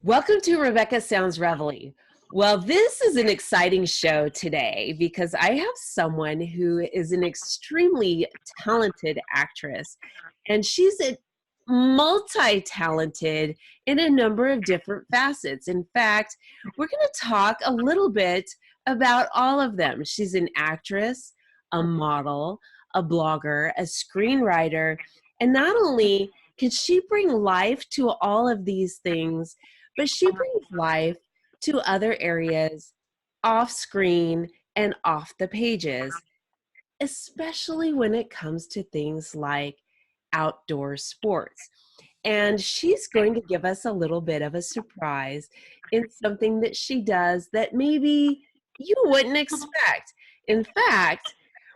Welcome to Rebecca Sounds Reveille. Well, this is an exciting show today because I have someone who is an extremely talented actress, and she's a multi-talented in a number of different facets. In fact, we're going to talk a little bit about all of them. She's an actress, a model, a blogger, a screenwriter, and not only can she bring life to all of these things, but she brings life to other areas off screen and off the pages, especially when it comes to things like outdoor sports. And she's going to give us a little bit of a surprise in something that she does that maybe you wouldn't expect. In fact,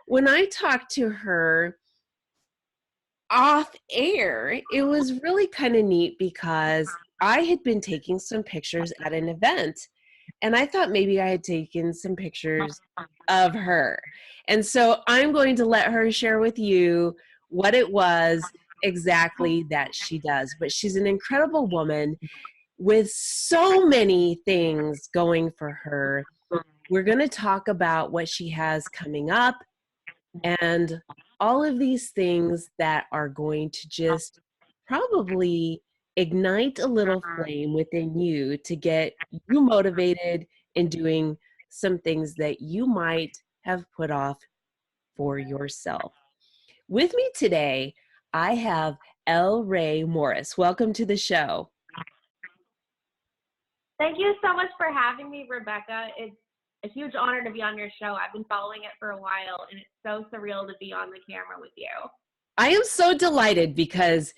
when I talked to her off air, it was really kind of neat because I had been taking some pictures at an event, and I thought maybe I had taken some pictures of her. And so I'm going to let her share with you what it was exactly that she does. But she's an incredible woman with so many things going for her. We're going to talk about what she has coming up and all of these things that are going to just probably ignite a little flame within you to get you motivated in doing some things that you might have put off for yourself. With me today, I have Elle Rae Morris. Welcome to the show. Thank you so much for having me, Rebecca. It's a huge honor to be on your show. I've been following it for a while, and it's so surreal to be on the camera with you. I am so delighted because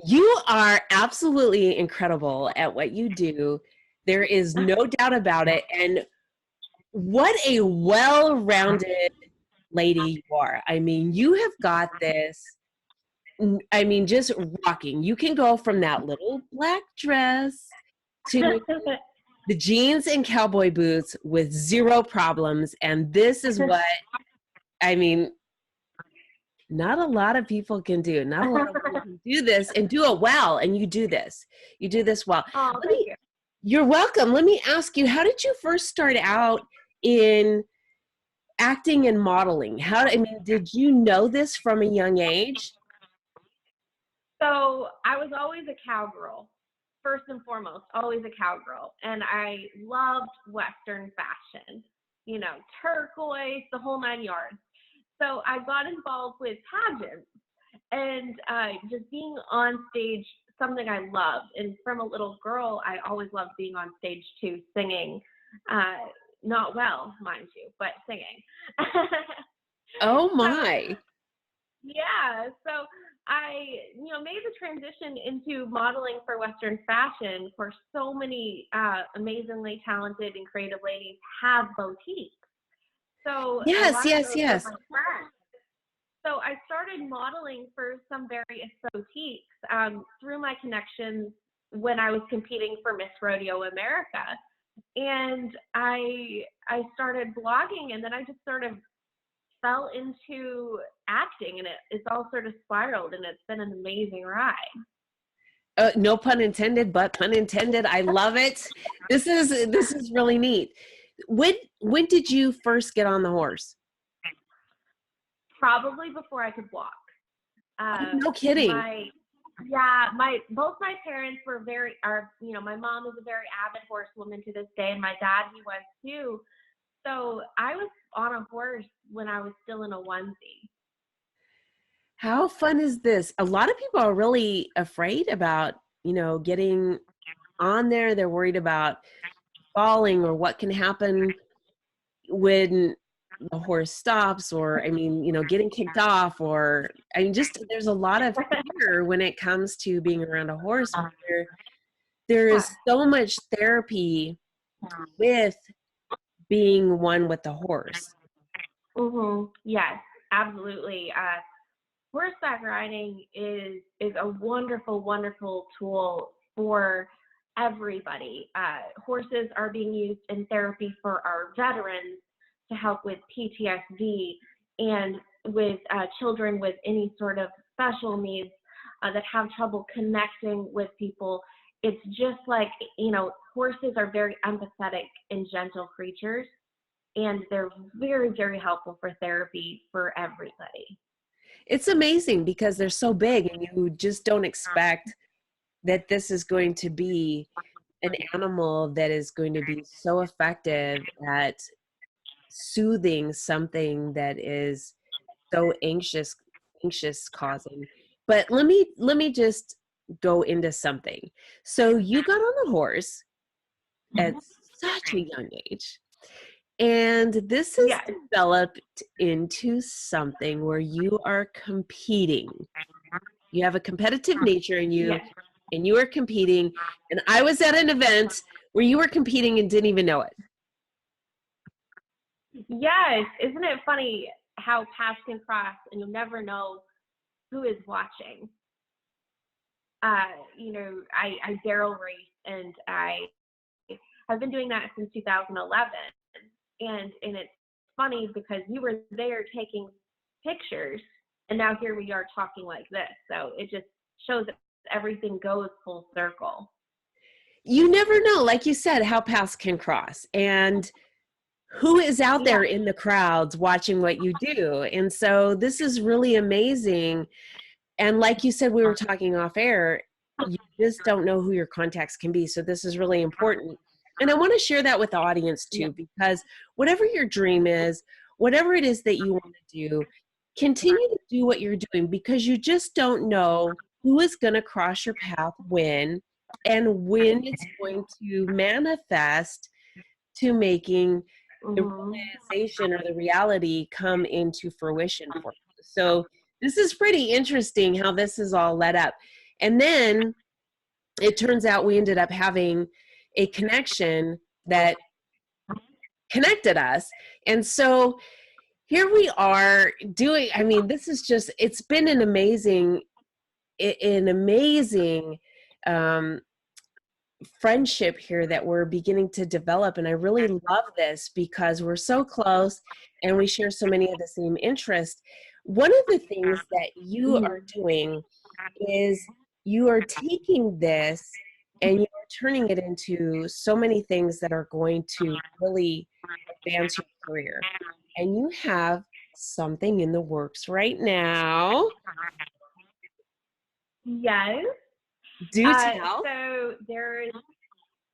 you are absolutely incredible at what you do. There is no doubt about it. And what a well-rounded lady you are. I mean, you have got this, I mean, just rocking. You can go from that little black dress to the jeans and cowboy boots with zero problems. And this is what, I mean, not a lot of people can do. Not a lot of people can do this and do it well. And you do this. You do this well. Oh, thank you. You're welcome. Let me ask you, how did you first start out in acting and modeling? Did you know this from a young age? So I was always a cowgirl, first and foremost, always a cowgirl. And I loved Western fashion, turquoise, the whole 9 yards. So I got involved with pageants and just being on stage, something I loved. And from a little girl, I always loved being on stage too, singing. Not well, mind you, but singing. Oh my. So I, made the transition into modeling for Western fashion. For so many amazingly talented and creative ladies have boutiques. So yes. So I started modeling for some various boutiques through my connections when I was competing for Miss Rodeo America. And I started blogging, and then I just sort of fell into acting, and it's all sort of spiraled, and it's been an amazing ride. No pun intended, but pun intended. I love it. This is really neat. When did you first get on the horse? Probably before I could walk. No kidding. Both my parents my mom is a very avid horsewoman to this day, and my dad, he was too. So I was on a horse when I was still in a onesie. How fun is this? A lot of people are really afraid about, getting on there. They're worried about falling or what can happen when the horse stops, or getting kicked off, or there's a lot of fear when it comes to being around a horse. There is so much therapy with being one with the horse. Mm-hmm. Yes, absolutely. Horseback riding is a wonderful, wonderful tool for everybody. Horses are being used in therapy for our veterans to help with PTSD and with children with any sort of special needs that have trouble connecting with people. It's just like, horses are very empathetic and gentle creatures, and they're very, very helpful for therapy for everybody. It's amazing because they're so big and you just don't expect that this is going to be an animal that is going to be so effective at soothing something that is so anxious causing. But let me just go into something. So you got on a horse at such a young age, and this has Yes. developed into something where you are competing. You have a competitive nature in you, Yes. and you are competing. And I was at an event where you were competing and didn't even know it. Yes. Isn't it funny how paths can cross and you'll never know who is watching? I barrel race, and I've been doing that since 2011. And it's funny because you were there taking pictures, and now here we are talking like this. So it just shows that everything goes full circle. You never know, like you said, how paths can cross and who is out Yeah. there in the crowds watching what you do. And so this is really amazing. And like you said, we were talking off air, you just don't know who your contacts can be. So this is really important. And I want to share that with the audience Yeah. too, because whatever your dream is, whatever it is that you want to do, continue to do what you're doing, because you just don't know who is going to cross your path when, and when it's going to manifest to making the Mm-hmm. realization or the reality come into fruition for you. So this is pretty interesting how this is all led up. And then it turns out we ended up having a connection that connected us. And so here we are doing, I mean, this is just, it's been an amazing um, friendship here that we're beginning to develop. And I really love this because we're so close and we share so many of the same interests. One of the things that you are doing is you are taking this and you are turning it into so many things that are going to really advance your career. And you have something in the works right now. Yes. Do tell. So there's,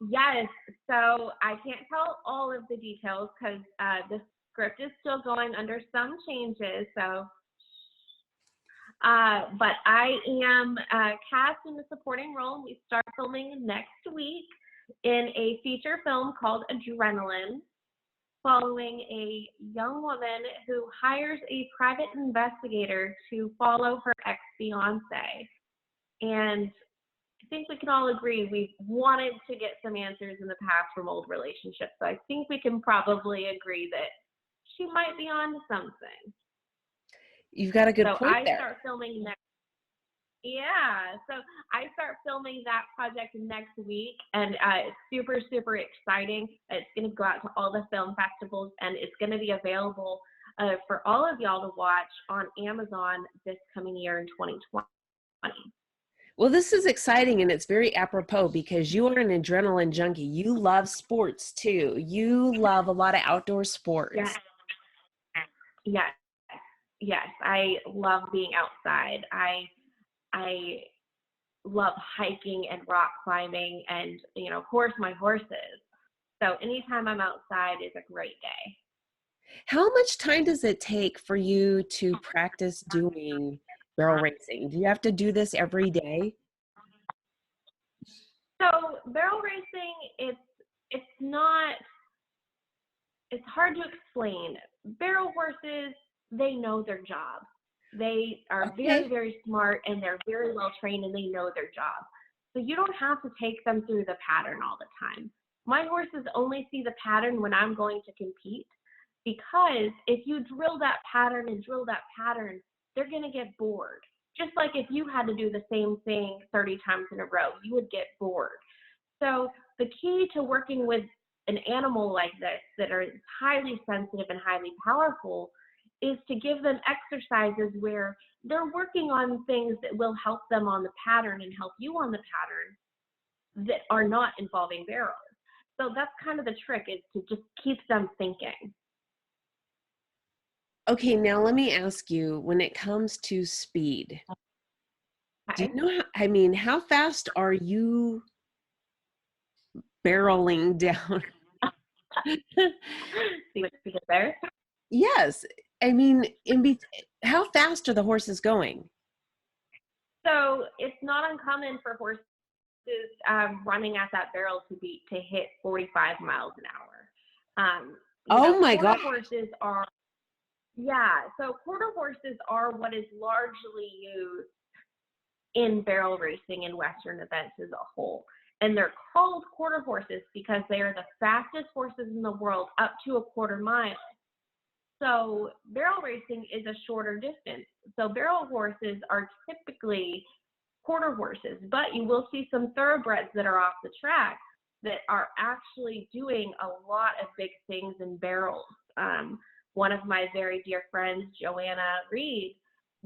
yes. So I can't tell all of the details because the script is still going under some changes. So, but I am cast in the supporting role. We start filming next week in a feature film called Adrenaline, following a young woman who hires a private investigator to follow her ex-fiance. And I think we can all agree we've wanted to get some answers in the past from old relationships. So I think we can probably agree that she might be on to something. You've got a good So point I there. start filming next. Yeah, so I start filming that project next week, and it's super, super exciting. It's going to go out to all the film festivals, and it's going to be available for all of y'all to watch on Amazon this coming year in 2020. Well, this is exciting and it's very apropos because you are an adrenaline junkie. You love sports too. You love a lot of outdoor sports. Yes. Yes. Yes. I love being outside. I love hiking and rock climbing and, of course, my horses. So anytime I'm outside is a great day. How much time does it take for you to practice doing barrel racing? Do you have to do this every day? So barrel racing, it's hard to explain. Barrel horses, they know their job. They are very, very smart, and they're very well trained, and they know their job. So you don't have to take them through the pattern all the time. My horses only see the pattern when I'm going to compete, because if you drill that pattern and drill that pattern, they're going to get bored. Just like if you had to do the same thing 30 times in a row, you would get bored. So the key to working with an animal like this that are highly sensitive and highly powerful is to give them exercises where they're working on things that will help them on the pattern and help you on the pattern that are not involving barrels. So that's kind of the trick, is to just keep them thinking. Okay, now let me ask you, when it comes to speed, do you Okay. know how fast are you barreling down? See what you did there? Yes. I mean, how fast are the horses going? So it's not uncommon for horses running at that barrel to hit 45 miles an hour. Oh my Quarter God. horses are, yeah. So quarter horses are what is largely used in barrel racing and Western events as a whole. And they're called quarter horses because they are the fastest horses in the world up to a quarter mile. So barrel racing is a shorter distance. So barrel horses are typically quarter horses, but you will see some thoroughbreds that are off the track that are actually doing a lot of big things in barrels. One of my very dear friends, Joanna Reed,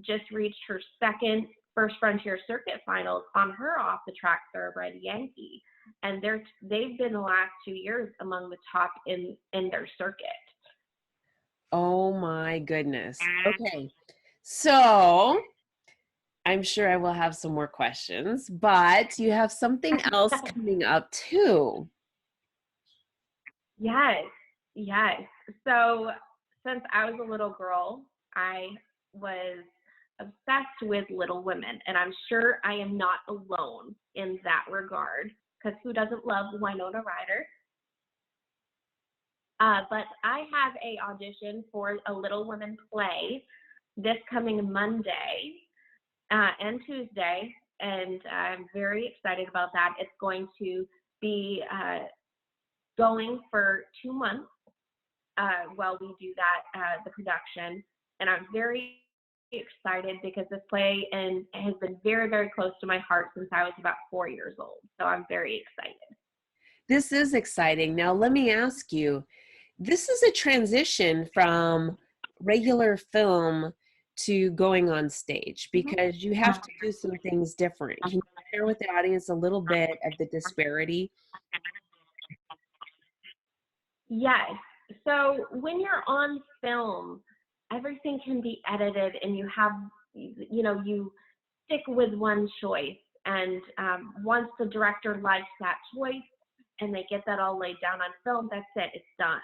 just reached her second First Frontier Circuit finals on her off the track thoroughbred Yankee, and they've been the last 2 years among the top in their circuit. Oh my goodness. Okay. So I'm sure I will have some more questions, but you have something else coming up too. Yes, yes. So since I was a little girl, I was obsessed with Little Women, and I'm sure I am not alone in that regard, because who doesn't love Winona Ryder? But I have a audition for a Little Women play this coming Monday and Tuesday, and I'm very excited about that. It's going to be going for 2 months while we do that, the production, and I'm very excited because this play has been very, very close to my heart since I was about 4 years old. So I'm very excited. This is exciting. Now, let me ask you, this is a transition from regular film to going on stage, because you have to do some things different. Can you share with the audience a little bit of the disparity? Yes. So when you're on film, everything can be edited, and you stick with one choice. And once the director likes that choice and they get that all laid down on film, that's it. It's done.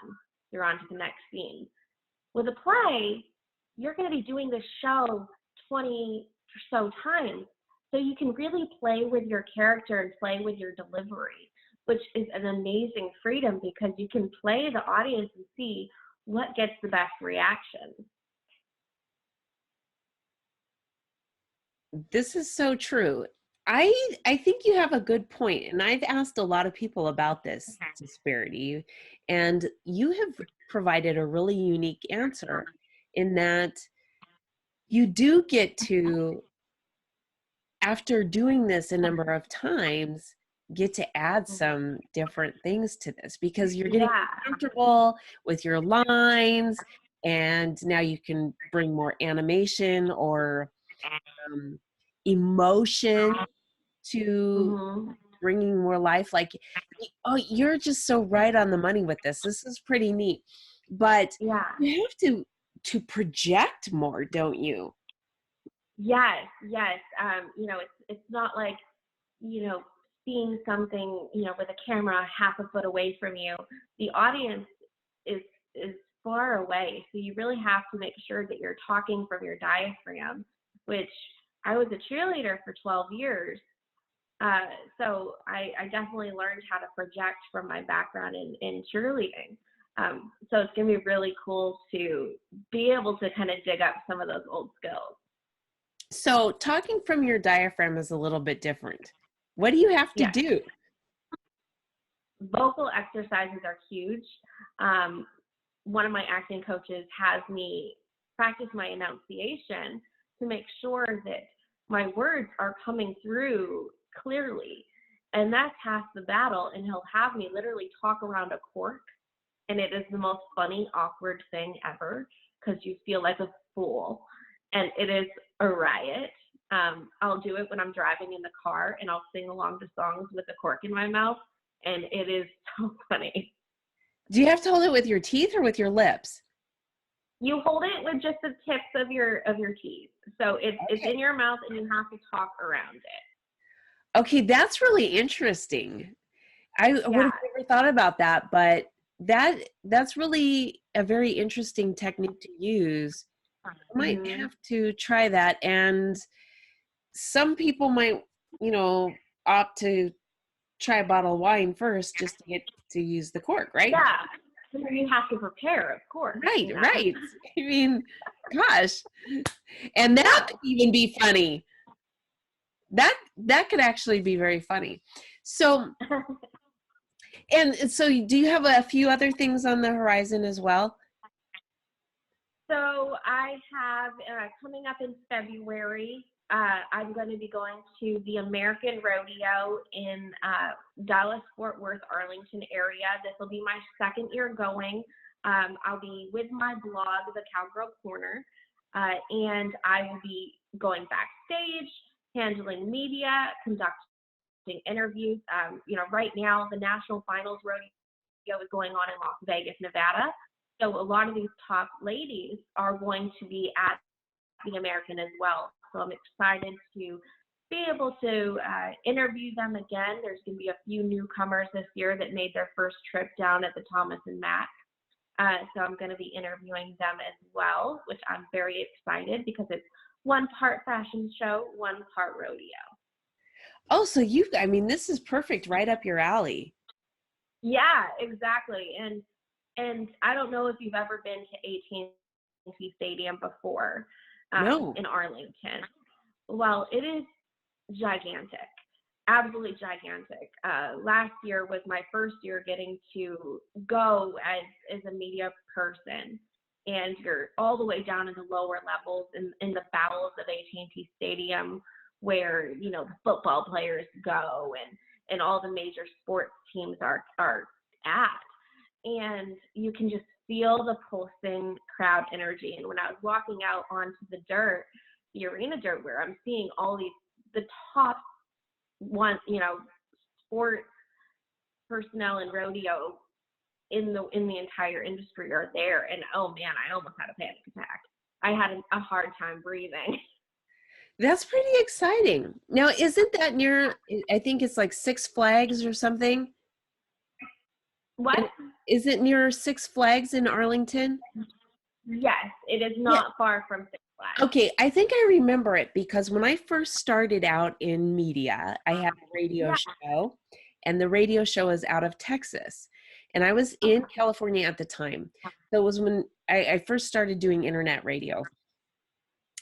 You're on to the next scene. With a play, you're going to be doing the show 20 or so times. So you can really play with your character and play with your delivery, which is an amazing freedom, because you can play the audience and see what gets the best reaction. This is so true. I think you have a good point, and I've asked a lot of people about this disparity, and you have provided a really unique answer, in that you do get to, after doing this a number of times, get to add some different things to this, because you're getting Yeah. comfortable with your lines, and now you can bring more animation or emotion to Mm-hmm. bringing more life. Like, oh, you're just so right on the money with this. This is pretty neat. But Yeah. you have to project more, don't you? Yes. Yes. It's not like, seeing something, with a camera half a foot away from you. The audience is far away, so you really have to make sure that you're talking from your diaphragm, which I was a cheerleader for 12 years. So I definitely learned how to project from my background in cheerleading. So it's going to be really cool to be able to kind of dig up some of those old skills. So talking from your diaphragm is a little bit different. What do you have to Yes. do? Vocal exercises are huge. One of my acting coaches has me practice my enunciation to make sure that my words are coming through clearly. And that's half the battle. And he'll have me literally talk around a cork. And it is the most funny, awkward thing ever, because you feel like a fool. And it is a riot. I'll do it when I'm driving in the car, and I'll sing along to songs with a cork in my mouth, and it is so funny. Do you have to hold it with your teeth or with your lips? You hold it with just the tips of your teeth. So it's in your mouth, and you have to talk around it. Okay, that's really interesting. I would have never thought about that, but that's really a very interesting technique to use. I might have to try that. And some people might, opt to try a bottle of wine first just to get to use the cork, right? Yeah. You have to prepare, of course. Right, right. I mean, gosh. And that could even be funny. That could actually be very funny. So, and so do you have a few other things on the horizon as well? So I have, coming up in February, I'm going to be going to the American Rodeo in Dallas, Fort Worth, Arlington area. This will be my second year going. I'll be with my blog, The Cowgirl Corner, and I will be going backstage, handling media, conducting interviews. Right now the National Finals Rodeo is going on in Las Vegas, Nevada. So a lot of these top ladies are going to be at the American as well. So I'm excited to be able to interview them again. There's going to be a few newcomers this year that made their first trip down at the Thomas and Mack. So I'm going to be interviewing them as well, which I'm very excited because it's one part fashion show, one part rodeo. Oh, so this is perfect, right up your alley. Yeah, exactly. And I don't know if you've ever been to AT&T Stadium before. No. In Arlington. Well, it is gigantic, absolutely gigantic. Last year was my first year getting to go as a media person, and you're all the way down in the lower levels in the bowels of AT&T Stadium, where the football players go and all the major sports teams are at, and you can just feel the pulsing crowd energy. And when I was walking out onto the arena dirt, where I'm seeing all the top sports personnel in rodeo in the entire industry are there. And oh man, I almost had a panic attack. I had a hard time breathing. That's pretty exciting. Now, isn't that near, I think it's like Six Flags or something? What? Is it near Six Flags in Arlington? Yes, it is not far from Six Flags. Okay, I think I remember it because when I first started out in media, I had a radio show, and the radio show was out of Texas. And I was in California at the time. So it was when I first started doing internet radio.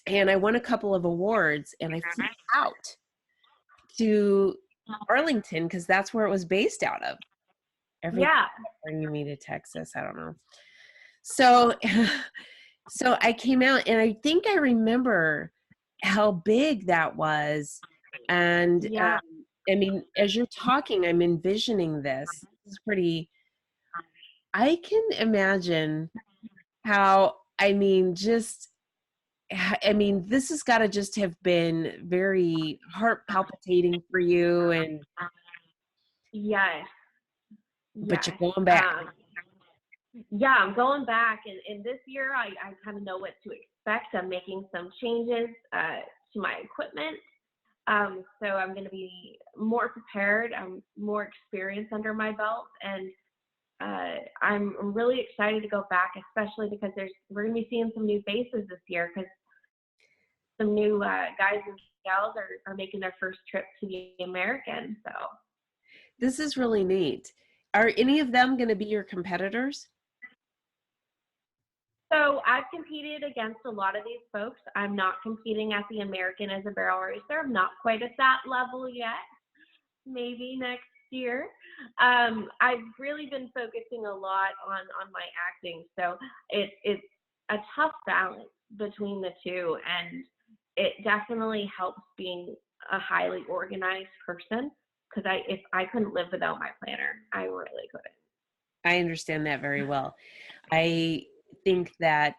And I won a couple of awards, and I flew out to Arlington because that's where it was based out of. Bringing me to Texas, I don't know. So I came out, and I think I remember how big that was. And as you're talking, I'm envisioning this. It's pretty. I can imagine how. This has got to just have been very heart palpitating for you, and yes. But you're going back. I'm going back, and this year I kind of know what to expect. I'm making some changes to my equipment, so I'm going to be more prepared. I'm more experience under my belt, and I'm really excited to go back, especially because we're going to be seeing some new faces this year, because some new guys and gals are making their first trip to the American. So this is really neat. Are any of them going to be your competitors? So I've competed against a lot of these folks. I'm not competing at the American as a barrel racer. I'm not quite at that level yet. Maybe next year. I've really been focusing a lot on my acting. So it's a tough balance between the two, and it definitely helps being a highly organized person. Because if I couldn't live without my planner, I really couldn't. I understand that very well. think that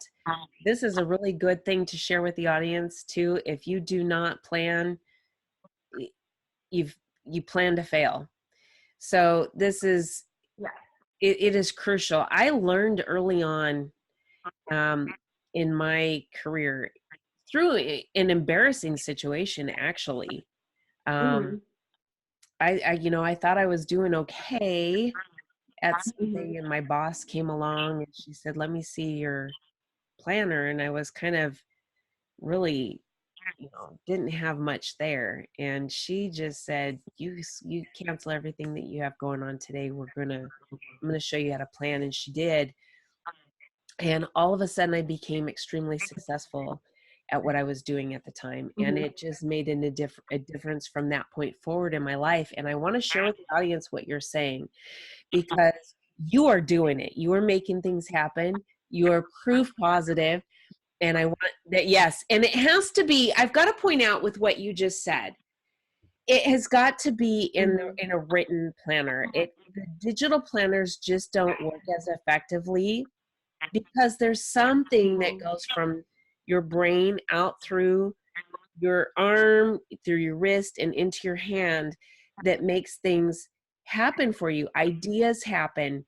this is a really good thing to share with the audience too. If you do not plan, you plan to fail. So this is, Yeah. it is crucial. I learned early on in my career through an embarrassing situation, actually. Mm-hmm. I thought I was doing okay at Mm-hmm. something, and my boss came along and she said, "Let me see your planner." And I was kind of really, didn't have much there. And she just said, you cancel everything that you have going on today. I'm gonna show you how to plan. And she did. And all of a sudden I became extremely successful at what I was doing at the time. And Mm-hmm. it just made a difference from that point forward in my life. And I want to share with the audience what you're saying, because you are doing it. You are making things happen. You are proof positive. And I want that, yes. And it has to be, I've got to point out with what you just said, it has got to be Mm-hmm. in a written planner. The digital planners just don't work as effectively because there's something that goes from your brain out through your arm, through your wrist, and into your hand that makes things happen for you. Ideas happen,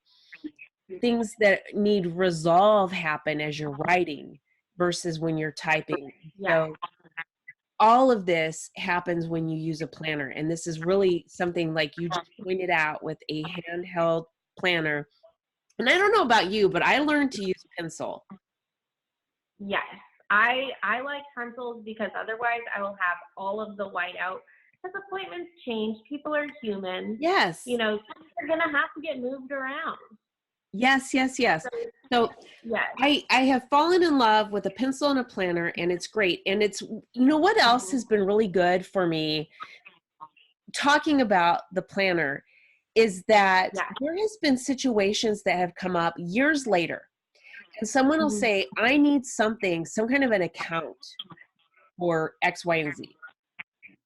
things that need resolve happen as you're writing versus when you're typing. Yeah. So all of this happens when you use a planner. And this is really something like you just pointed out with a handheld planner. And I don't know about you, but I learned to use pencil. Yes. I like pencils because otherwise I will have all of the whiteout. Because appointments change. People are human. Yes. Things are gonna have to get moved around. Yes, yes, yes. So So yes. I have fallen in love with a pencil and a planner, and it's great. And it's, what else has been really good for me talking about the planner is that Yeah. there has been situations that have come up years later, and someone will Mm-hmm. say, I need something, some kind of an account for X, Y, and Z.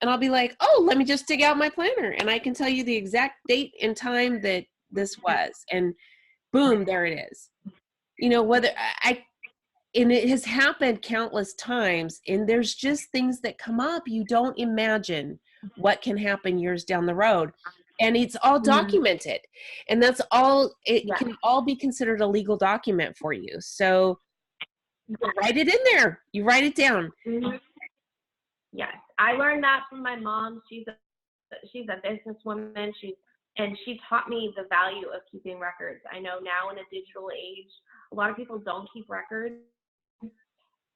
And I'll be like, oh, let me just dig out my planner and I can tell you the exact date and time that this was. And boom, there it is. Whether and it has happened countless times, and there's just things that come up you don't imagine what can happen years down the road, and it's all Mm-hmm. documented, and that's all, it Yeah. can all be considered a legal document for you. So you write it in there, you write it down. Mm-hmm. Yes. I learned that from my mom. She's a businesswoman. She taught me the value of keeping records. I know now in a digital age, a lot of people don't keep records,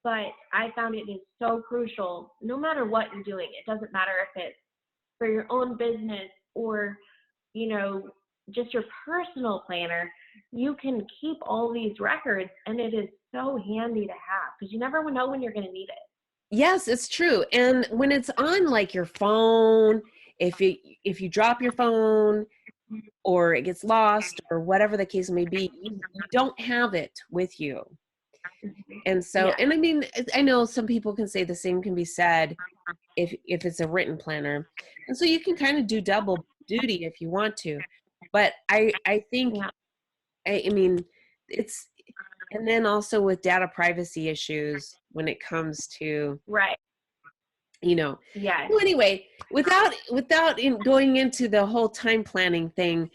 but I found it is so crucial no matter what you're doing. It doesn't matter if it's for your own business or, just your personal planner. You can keep all these records, and it is so handy to have because you never know when you're going to need it. Yes, it's true. And when it's on like your phone, if you drop your phone or it gets lost or whatever the case may be, you don't have it with you. And so, Yeah. and I mean, I know some people can say the same can be said if it's a written planner. And so you can kind of do double duty if you want to. But I think, Yeah. I mean, it's, and then also with data privacy issues when it comes to, Right. you know, Yes. so anyway, without going into the whole time planning thing,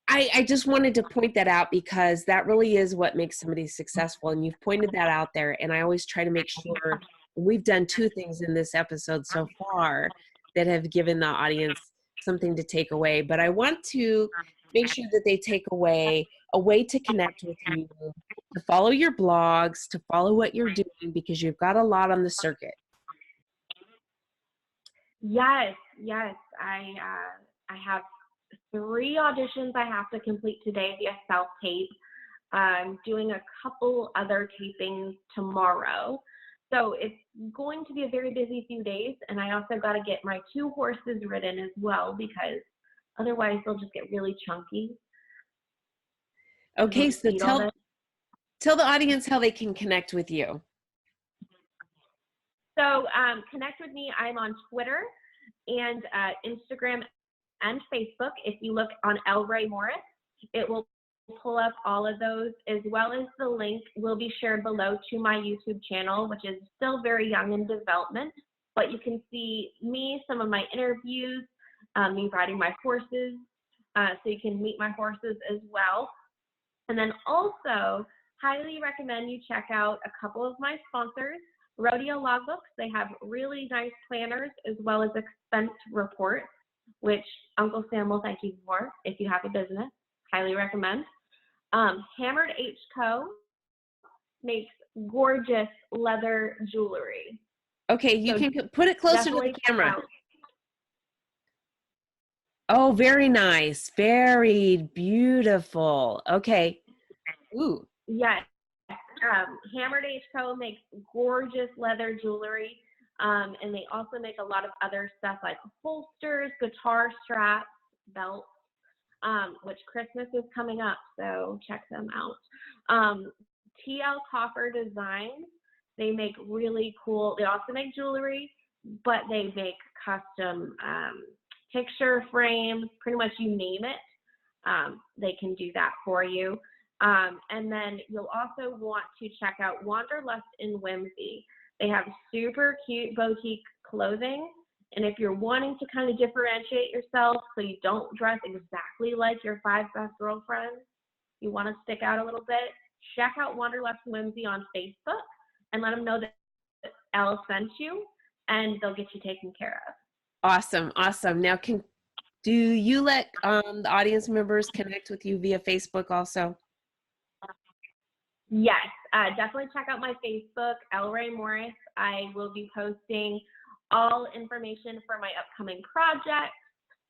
I just wanted to point that out because that really is what makes somebody successful. And you've pointed that out there. And I always try to make sure we've done two things in this episode so far that have given the audience something to take away. But I want to make sure that they take away a way to connect with you, to follow your blogs, to follow what you're doing, because you've got a lot on the circuit. Yes. Yes. I have 3 auditions I have to complete today via self-tape. I'm doing a couple other tapings tomorrow. So it's going to be a very busy few days. And I also got to get my 2 horses ridden as well because otherwise they'll just get really chunky because Okay, they'll so feed all tell day. tell the audience how they can connect with you. So connect with me. I'm on Twitter and Instagram and Facebook. If you look on Elle Rae Morris, it will pull up all of those, as well as the link will be shared below to my YouTube channel, which is still very young in development. But you can see me, some of my interviews, me riding my horses, so you can meet my horses as well. And then also, highly recommend you check out a couple of my sponsors, Rodeo Logbooks. They have really nice planners as well as expense reports, which Uncle Sam will thank you for if you have a business. Highly recommend. Hammered H Co. makes gorgeous leather jewelry. Okay, you So can put it closer to the definitely check camera. out. Oh, very nice. Very beautiful. Okay. Ooh. Yes. Hammered H Co. makes gorgeous leather jewelry. And they also make a lot of other stuff like holsters, guitar straps, belts, which Christmas is coming up, so check them out. TL Coffer Designs, they make really cool, they also make jewelry, but they make custom picture frames, pretty much you name it. They can do that for you. And then you'll also want to check out Wanderlust in Whimsy. They have super cute boutique clothing. And if you're wanting to kind of differentiate yourself so you don't dress exactly like your 5 best girlfriends, you want to stick out a little bit, check out Wanderlust in Whimsy on Facebook and let them know that Elle sent you, and they'll get you taken care of. Awesome. Awesome. Now, do you let the audience members connect with you via Facebook also? Yes, definitely check out my Facebook, Elle Rae Morris. I will be posting all information for my upcoming projects.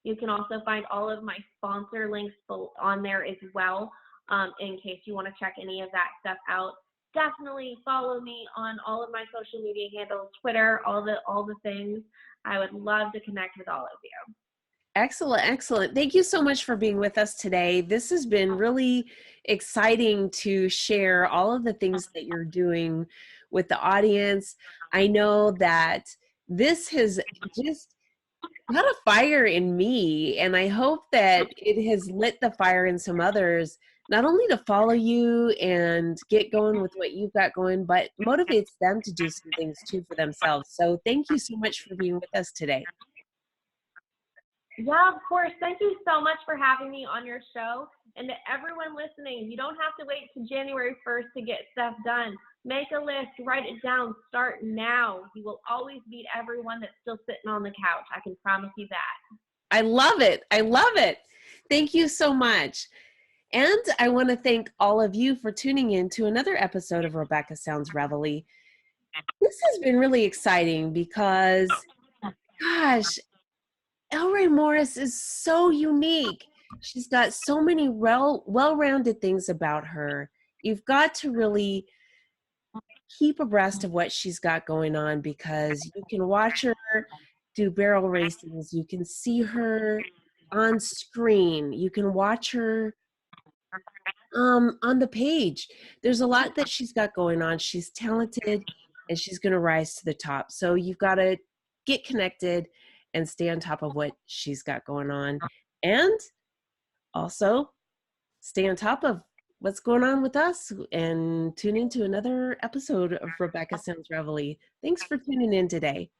You can also find all of my sponsor links on there as well, in case you want to check any of that stuff out. Definitely follow me on all of my social media handles, Twitter, all the things. I would love to connect with all of you. Excellent, excellent. Thank you so much for being with us today. This has been really exciting to share all of the things that you're doing with the audience. I know that this has just got a fire in me, and I hope that it has lit the fire in some others, not only to follow you and get going with what you've got going, but motivates them to do some things too for themselves. So thank you so much for being with us today. Yeah, of course. Thank you so much for having me on your show. And to everyone listening, you don't have to wait to January 1st to get stuff done. Make a list, write it down, start now. You will always beat everyone that's still sitting on the couch. I can promise you that. I love it. I love it. Thank you so much. And I want to thank all of you for tuning in to another episode of Rebecca Sounds Reveille. This has been really exciting because, gosh, Elle Rae Morris is so unique. She's got so many well-rounded things about her. You've got to really keep abreast of what she's got going on because you can watch her do barrel racings. You can see her on screen. You can watch her on the page. There's a lot that she's got going on. She's talented and she's going to rise to the top. So you've got to get connected and stay on top of what she's got going on. And also stay on top of what's going on with us and tune into another episode of Rebecca Sounds Reveille. Thanks for tuning in today.